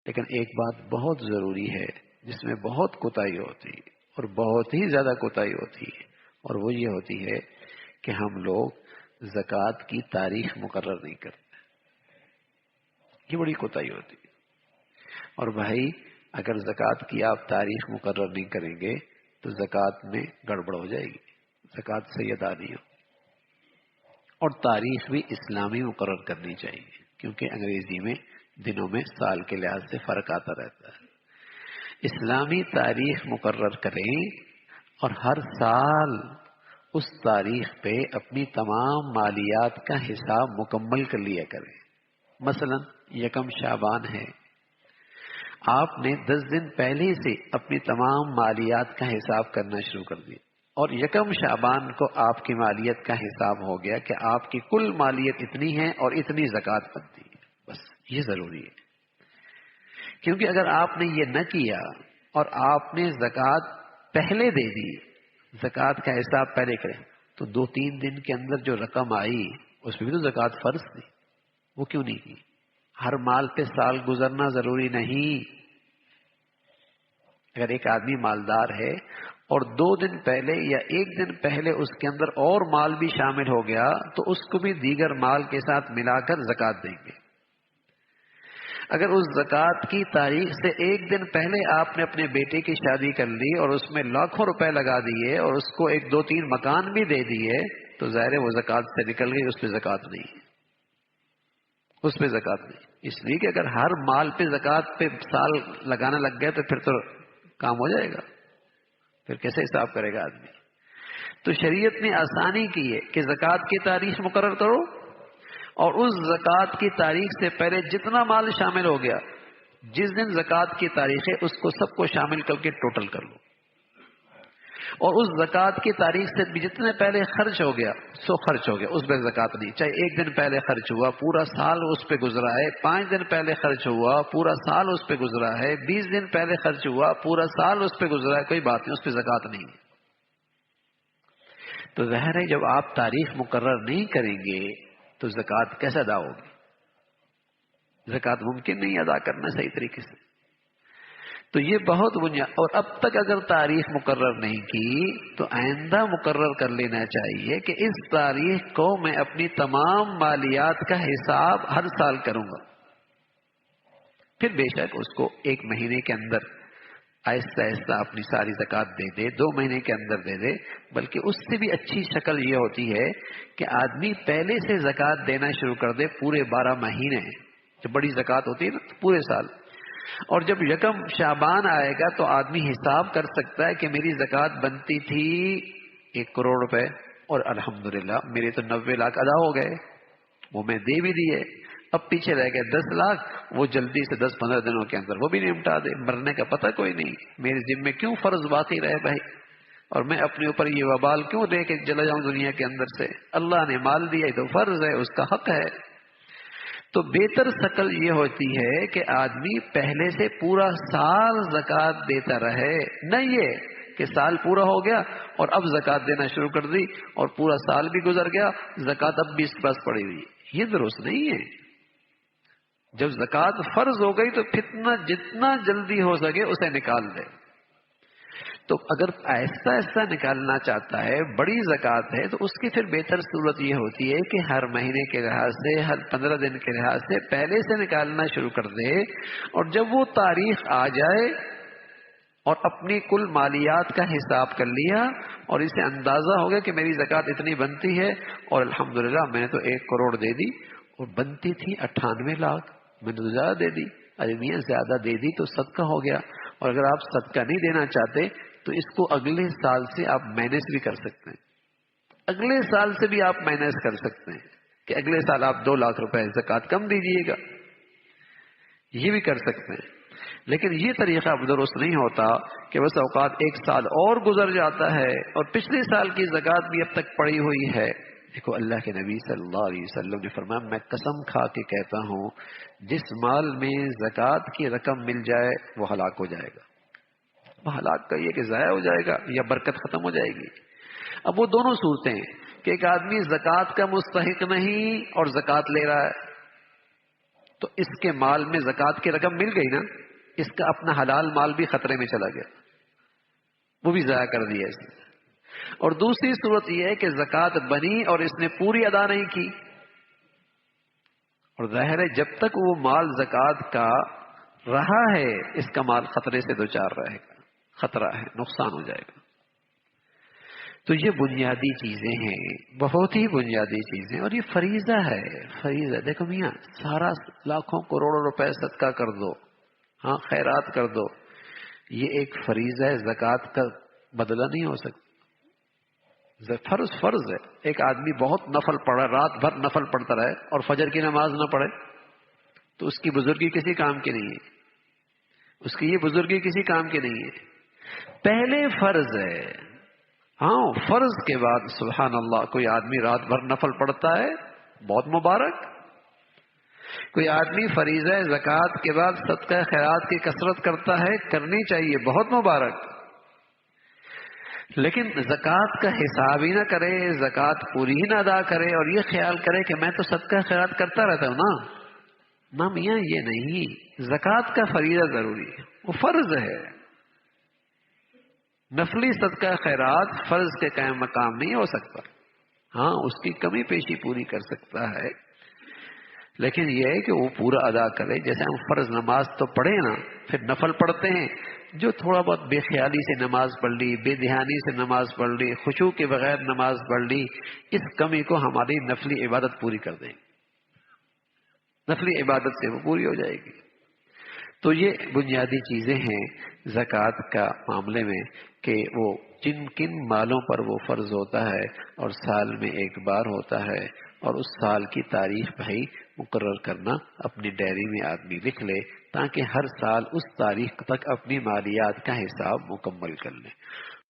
لیکن ایک بات بہت ضروری ہے جس میں بہت کوتاہی ہوتی ہے اور بہت ہی زیادہ کوتاہی ہوتی ہے، اور وہ یہ ہوتی ہے کہ ہم لوگ زکوٰۃ کی تاریخ مقرر نہیں کرتے. یہ بڑی کوتاہی ہوتی ہے. اور بھائی اگر زکوٰۃ کی آپ تاریخ مقرر نہیں کریں گے تو زکوٰۃ میں گڑبڑ ہو جائے گی، زکوٰۃ صحیح ادا نہیں ہو. اور تاریخ بھی اسلامی مقرر کرنی چاہیے، کیونکہ انگریزی میں دنوں میں سال کے لحاظ سے فرق آتا رہتا ہے. اسلامی تاریخ مقرر کریں اور ہر سال اس تاریخ پہ اپنی تمام مالیات کا حساب مکمل کر لیا کریں. مثلا یکم شعبان ہے، آپ نے 10 دن پہلے سے اپنی تمام مالیات کا حساب کرنا شروع کر دیا، اور یکم شعبان کو آپ کی مالیت کا حساب ہو گیا کہ آپ کی کل مالیت اتنی ہے اور اتنی زکوٰۃ بنتی ہے. بس یہ ضروری ہے، کیونکہ اگر آپ نے یہ نہ کیا اور آپ نے زکوٰۃ پہلے دے دی، زکوٰۃ کا حساب پہلے کریں، تو 2-3 دن کے اندر جو رقم آئی اس میں بھی تو زکوٰۃ فرض تھی، وہ کیوں نہیں کی؟ ہر مال پہ سال گزرنا ضروری نہیں. اگر ایک آدمی مالدار ہے اور 2 دن پہلے یا 1 دن پہلے اس کے اندر اور مال بھی شامل ہو گیا تو اس کو بھی دیگر مال کے ساتھ ملا کر زکوٰۃ دیں گے. اگر اس زکوٰۃ کی تاریخ سے 1 دن پہلے آپ نے اپنے بیٹے کی شادی کر لی اور اس میں لاکھوں روپے لگا دیے اور اس کو 1-2-3 مکان بھی دے دیے تو ظاہر ہے وہ زکوٰۃ سے نکل گئی، اس پہ زکوٰۃ نہیں ہے، اس پہ زکوٰۃ نہیں. اس لیے کہ اگر ہر مال پہ زکوٰۃ پہ سال لگانا لگ گیا تو پھر تو کام ہو جائے گا، پھر کیسے حساب کرے گا آدمی؟ تو شریعت نے آسانی کی ہے کہ زکوٰۃ کی تاریخ مقرر کرو اور اس زکوٰۃ کی تاریخ سے پہلے جتنا مال شامل ہو گیا، جس دن زکوٰۃ کی تاریخ ہے اس کو سب کو شامل کر کے ٹوٹل کر لو، اور اس زکوٰۃ کی تاریخ سے بھی جتنے پہلے خرچ ہو گیا سو خرچ ہو گیا، اس پہ زکوٰۃ نہیں. چاہے 1 دن پہلے خرچ ہوا پورا سال اس پہ گزرا ہے، 5 دن پہلے خرچ ہوا پورا سال اس پہ گزرا ہے، 20 دن پہلے خرچ ہوا پورا سال اس پہ گزرا ہے، کوئی بات نہیں، اس پہ زکوٰۃ نہیں ہے. تو ظاہر ہے جب آپ تاریخ مقرر نہیں کریں گے تو زکوٰۃ کیسے ادا ہوگی؟ زکوٰۃ ممکن نہیں ادا کرنا صحیح طریقے سے. تو یہ بہت بنیاد، اور اب تک اگر تاریخ مقرر نہیں کی تو آئندہ مقرر کر لینا چاہیے کہ اس تاریخ کو میں اپنی تمام مالیات کا حساب ہر سال کروں گا. پھر بے شک اس کو 1 مہینے کے اندر آہستہ آہستہ اپنی ساری زکوٰۃ دے دے، 2 مہینے کے اندر دے دے، بلکہ اس سے بھی اچھی شکل یہ ہوتی ہے کہ آدمی پہلے سے زکوٰۃ دینا شروع کر دے پورے 12 مہینے. جب بڑی زکوٰۃ ہوتی ہے نا پورے سال، اور جب یکم شعبان آئے گا تو آدمی حساب کر سکتا ہے کہ میری زکوٰۃ بنتی تھی 1 کروڑ روپے اور الحمدللہ میرے تو 90 لاکھ ادا ہو گئے، وہ میں دے بھی دیے. اب پیچھے رہ گئے 10 لاکھ، وہ جلدی سے 10-15 دنوں کے اندر وہ بھی نمٹا دے. مرنے کا پتہ کوئی نہیں، میرے ذمے کیوں فرض باقی رہے بھائی، اور میں اپنے اوپر یہ وبال کیوں لے کے چلا جاؤں دنیا کے اندر سے؟ اللہ نے مال دیا تو فرض ہے، اس کا حق ہے. تو بہتر شکل یہ ہوتی ہے کہ آدمی پہلے سے پورا سال زکوٰۃ دیتا رہے، نہ یہ کہ سال پورا ہو گیا اور اب زکوٰۃ دینا شروع کر دی اور پورا سال بھی گزر گیا، زکوٰۃ اب بھی اس کے پاس پڑی ہوئی. یہ درست نہیں ہے. جب زکوٰۃ فرض ہو گئی تو جتنا جلدی ہو سکے اسے نکال دے. تو اگر ایسا ایسا نکالنا چاہتا ہے، بڑی زکوٰۃ ہے، تو اس کی پھر بہتر صورت یہ ہوتی ہے کہ ہر مہینے کے لحاظ سے، ہر 15 دن کے لحاظ سے پہلے سے نکالنا شروع کر دے، اور جب وہ تاریخ آ جائے اور اپنی کل مالیات کا حساب کر لیا اور اسے اندازہ ہو گیا کہ میری زکوٰۃ اتنی بنتی ہے اور الحمدللہ میں نے تو 1 کروڑ دے دی اور بنتی تھی 98 لاکھ، میں نے تو زیادہ دے دی. ارے میاں زیادہ دے دی تو صدقہ ہو گیا، اور اگر آپ صدقہ نہیں دینا چاہتے تو اس کو اگلے سال سے آپ مینیج بھی کر سکتے ہیں. اگلے سال سے بھی آپ مینیج کر سکتے ہیں کہ اگلے سال آپ 2 لاکھ روپے زکوٰۃ کم دیجیے گا، یہ بھی کر سکتے ہیں. لیکن یہ طریقہ اب درست نہیں ہوتا کہ بس اوقات 1 سال اور گزر جاتا ہے اور پچھلے سال کی زکوٰۃ بھی اب تک پڑی ہوئی ہے. دیکھو اللہ کے نبی صلی اللہ علیہ وسلم نے فرمایا، میں قسم کھا کے کہتا ہوں جس مال میں زکوٰۃ کی رقم مل جائے وہ ہلاک ہو جائے گا. وہ ہلاک کا یہ کہ ضائع ہو جائے گا یا برکت ختم ہو جائے گی. اب وہ دونوں صورتیں ہیں کہ ایک آدمی زکوٰۃ کا مستحق نہیں اور زکوٰۃ لے رہا ہے، تو اس کے مال میں زکوٰۃ کی رقم مل گئی نا، اس کا اپنا حلال مال بھی خطرے میں چلا گیا، وہ بھی ضائع کر دیا اس نے۔ اور دوسری صورت یہ ہے کہ زکوٰۃ بنی اور اس نے پوری ادا نہیں کی، اور ظاہر ہے جب تک وہ مال زکوٰۃ کا رہا ہے اس کا مال خطرے سے دوچار رہے گا، خطرہ ہے، نقصان ہو جائے گا۔ تو یہ بنیادی چیزیں ہیں، بہت ہی بنیادی چیزیں، اور یہ فریضہ ہے، فریضہ۔ دیکھو میاں، سارا لاکھوں کروڑوں روپے صدقہ کر دو، ہاں خیرات کر دو، یہ ایک فریضہ ہے، زکوٰۃ کا بدلہ نہیں ہو سکتا۔ فرض ہے۔ ایک آدمی بہت نفل پڑھا، رات بھر نفل پڑھتا رہے اور فجر کی نماز نہ پڑھے تو اس کی بزرگی کسی کام کی نہیں ہے، اس کی یہ بزرگی کسی کام کی نہیں ہے۔ پہلے فرض ہے، ہاں فرض کے بعد سبحان اللہ کوئی آدمی رات بھر نفل پڑھتا ہے، بہت مبارک۔ کوئی آدمی فریضہ زکوٰۃ کے بعد صدقہ خیرات کی کثرت کرتا ہے، کرنی چاہیے، بہت مبارک۔ لیکن زکوٰۃ کا حساب ہی نہ کرے، زکوٰۃ پوری ہی نہ ادا کرے اور یہ خیال کرے کہ میں تو صدقہ خیرات کرتا رہتا ہوں نا میاں، یہ نہیں۔ زکوٰۃ کا فریضہ ضروری ہے، وہ فرض ہے۔ نفلی صدقہ خیرات فرض کے قائم مقام نہیں ہو سکتا، ہاں اس کی کمی پیشی پوری کر سکتا ہے، لیکن یہ ہے کہ وہ پورا ادا کرے۔ جیسے ہم فرض نماز تو پڑھے نا، پھر نفل پڑھتے ہیں، جو تھوڑا بہت بے خیالی سے نماز پڑھ لی، بے دھیانی سے نماز پڑھ لی، خشوع کے بغیر نماز پڑھ لی، اس کمی کو ہماری نفلی عبادت پوری کر دیں، نفلی عبادت سے وہ پوری ہو جائے گی۔ تو یہ بنیادی چیزیں ہیں زکوٰۃ کا معاملے میں، کہ وہ جن کن مالوں پر وہ فرض ہوتا ہے اور سال میں ایک بار ہوتا ہے، اور اس سال کی تاریخ بھائی مقرر کرنا، اپنی ڈائری میں آدمی لکھ لے تاکہ ہر سال اس تاریخ تک اپنی مالیات کا حساب مکمل کر لے۔